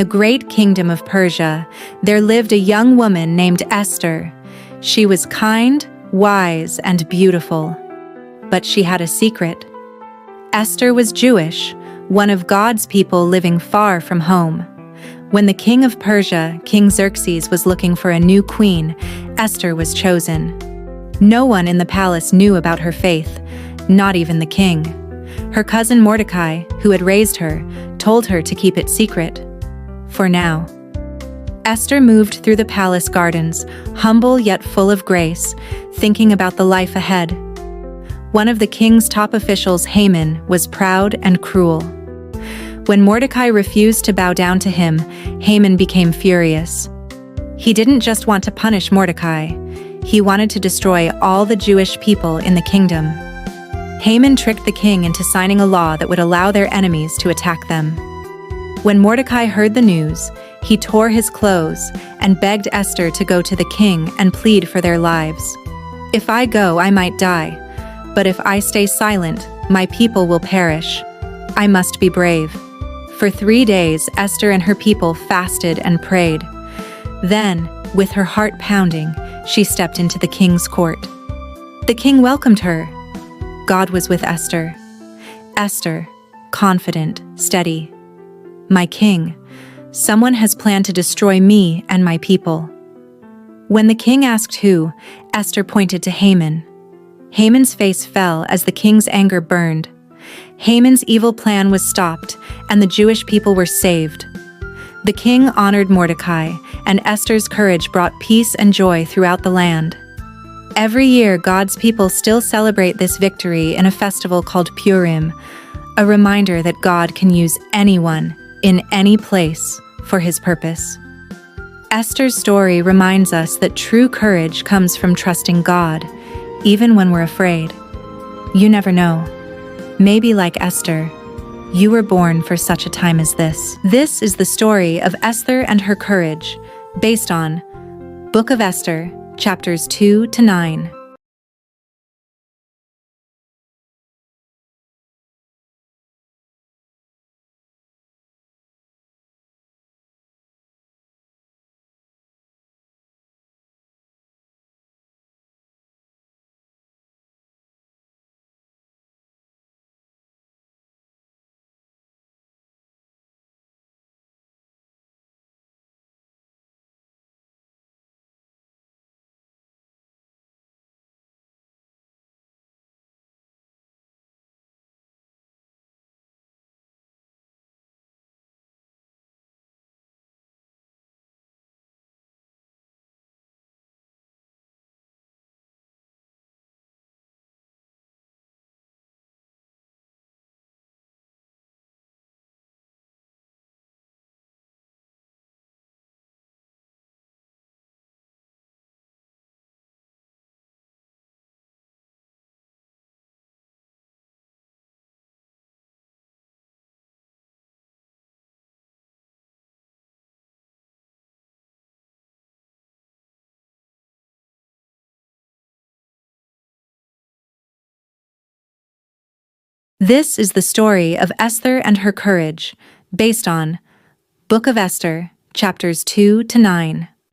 the great kingdom of Persia, there lived a young woman named Esther. She was kind, wise, and beautiful. But she had a secret. Esther was Jewish, one of God's people living far from home. When the king of Persia, King Xerxes, was looking for a new queen, Esther was chosen. No one in the palace knew about her faith, not even the king. Her cousin Mordecai, who had raised her, told her to keep it secret. For now. Esther moved through the palace gardens, humble yet full of grace, thinking about the life ahead. One of the king's top officials, Haman, was proud and cruel. When Mordecai refused to bow down to him, Haman became furious. He didn't just want to punish Mordecai. He wanted to destroy all the Jewish people in the kingdom. Haman tricked the king into signing a law that would allow their enemies to attack them. When Mordecai heard the news, he tore his clothes and begged Esther to go to the king and plead for their lives. "If I go, I might die. But if I stay silent, my people will perish. I must be brave." For 3 days, Esther and her people fasted and prayed. Then, with her heart pounding, she stepped into the king's court. The king welcomed her. God was with Esther. Esther, confident, steady. "My king, someone has planned to destroy me and my people." When the king asked who, Esther pointed to Haman. Haman's face fell as the king's anger burned. Haman's evil plan was stopped, and the Jewish people were saved. The king honored Mordecai, and Esther's courage brought peace and joy throughout the land. Every year, God's people still celebrate this victory in a festival called Purim, a reminder that God can use anyone, in any place, for his purpose. Esther's story reminds us that true courage comes from trusting God, even when we're afraid. You never know. Maybe like Esther, you were born for such a time as this. This is the story of Esther and her courage, based on Book of Esther, chapters 2 to 9. This is the story of Esther and her courage, based on Book of Esther, chapters 2 to 9.